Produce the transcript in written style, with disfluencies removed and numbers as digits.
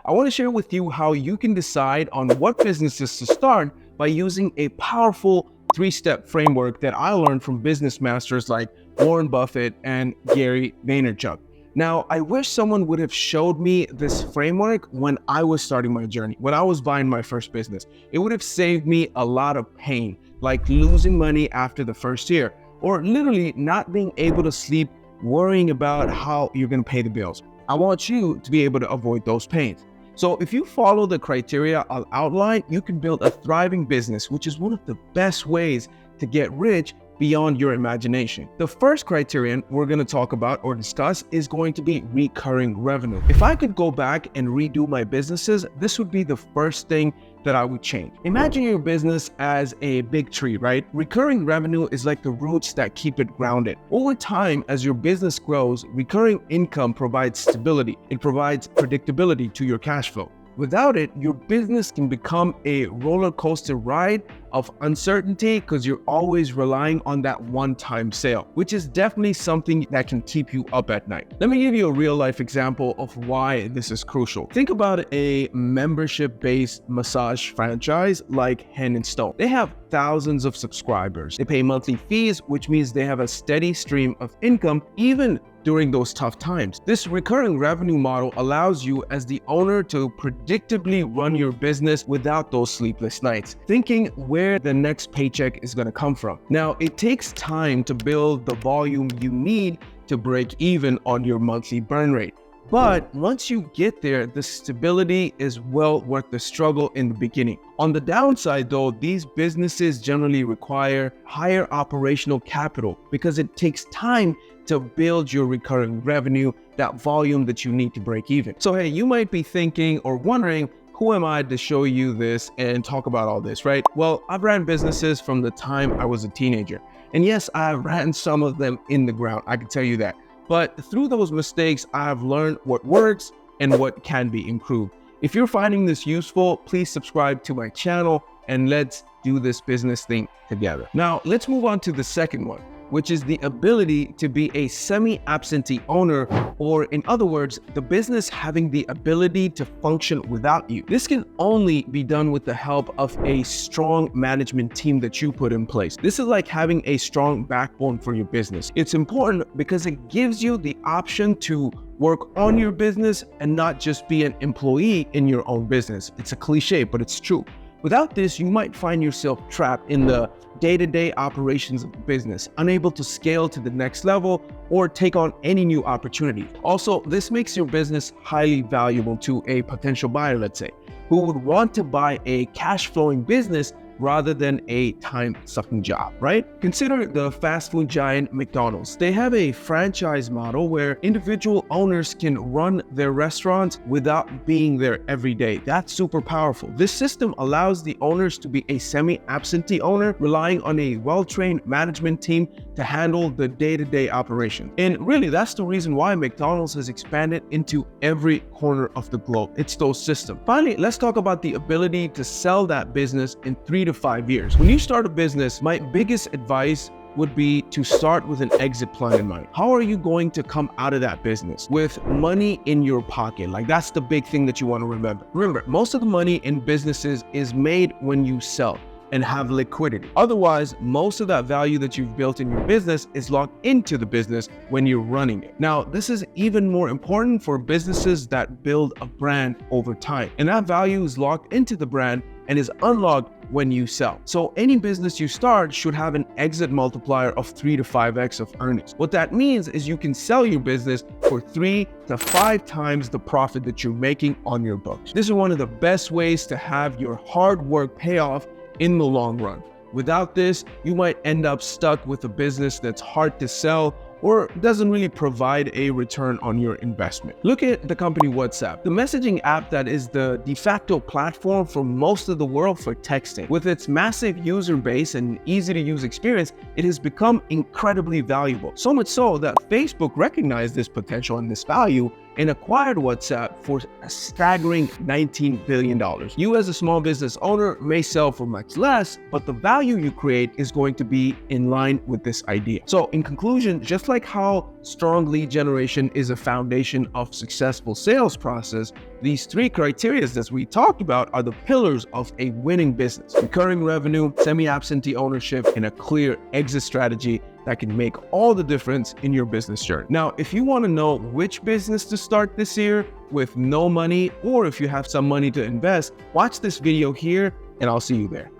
I want to share with you how you can decide on what businesses to start by using a powerful 3-step framework that I learned from business masters like Warren Buffett and Gary Vaynerchuk. Now, I wish someone would have showed me this framework when I was starting my journey, when I was buying my first business. It would have saved me a lot of pain, like losing money after the first year, or literally not being able to sleep, worrying about how you're going to pay the bills. I want you to be able to avoid those pains. So if you follow the criteria I'll outline, you can build a thriving business, which is one of the best ways to get rich beyond your imagination. The first criterion we're going to talk about or discuss is going to be recurring revenue. If I could go back and redo my businesses, this would be the first thing that I would change. Imagine your business as a big tree, right? Recurring revenue is like the roots that keep it grounded. Over time, as your business grows, recurring income provides stability. It provides predictability to your cash flow. Without it, your business can become a roller coaster ride of uncertainty because you're always relying on that one-time sale, which is definitely something that can keep you up at night. Let me give you a real-life example of why this is crucial. Think about a membership-based massage franchise like Hen & Stone. They have thousands of subscribers. They pay monthly fees, which means they have a steady stream of income even during those tough times. This recurring revenue model allows you as the owner to predictably run your business without those sleepless nights, thinking where the next paycheck is going to come from. Now, it takes time to build the volume you need to break even on your monthly burn rate. But once you get there, the stability is well worth the struggle in the beginning. On the downside though, these businesses generally require higher operational capital because it takes time to build your recurring revenue, that volume that you need to break even. So hey, you might be thinking or wondering, who am I to show you this and talk about all this, right? Well, I've ran businesses from the time I was a teenager. And yes, I've ran some of them in the ground, I can tell you that. But through those mistakes, I've learned what works and what can be improved. If you're finding this useful, please subscribe to my channel and let's do this business thing together. Now, let's move on to the second one, which is the ability to be a semi-absentee owner, or in other words, the business having the ability to function without you. This can only be done with the help of a strong management team that you put in place. This is like having a strong backbone for your business. It's important because it gives you the option to work on your business and not just be an employee in your own business. It's a cliche, but it's true. Without this, you might find yourself trapped in the day-to-day operations of the business, unable to scale to the next level or take on any new opportunity. Also, this makes your business highly valuable to a potential buyer, let's say, who would want to buy a cash-flowing business rather than a time-sucking job, right? Consider the fast food giant McDonald's. They have a franchise model where individual owners can run their restaurants without being there every day. That's super powerful. This system allows the owners to be a semi-absentee owner, relying on a well-trained management team to handle the day-to-day operation. And really, that's the reason why McDonald's has expanded into every corner of the globe. It's those systems. Finally, let's talk about the ability to sell that business in 3 to 5 years. When you start a business, my biggest advice would be to start with an exit plan in mind. How are you going to come out of that business with money in your pocket? Like, that's the big thing that you want to remember. Remember, most of the money in businesses is made when you sell and have liquidity. Otherwise, most of that value that you've built in your business is locked into the business when you're running it. Now, this is even more important for businesses that build a brand over time. And that value is locked into the brand and is unlocked when you sell. So any business you start should have an exit multiplier of 3 to 5x of earnings. What that means is you can sell your business for 3 to 5 times the profit that you're making on your books. This is one of the best ways to have your hard work pay off in the long run. Without this, you might end up stuck with a business that's hard to sell or doesn't really provide a return on your investment. Look at the company WhatsApp, the messaging app that is the de facto platform for most of the world for texting. With its massive user base and easy to use experience, it has become incredibly valuable. So much so that Facebook recognized this potential and this value and acquired WhatsApp for a staggering $19 billion. You as a small business owner may sell for much less, but the value you create is going to be in line with this idea. So in conclusion, just like how strong lead generation is a foundation of successful sales process, these three criteria that we talked about are the pillars of a winning business: recurring revenue, semi-absentee ownership, and a clear exit strategy that can make all the difference in your business journey. Now, if you want to know which business to start this year with no money, or if you have some money to invest, watch this video here and I'll see you there.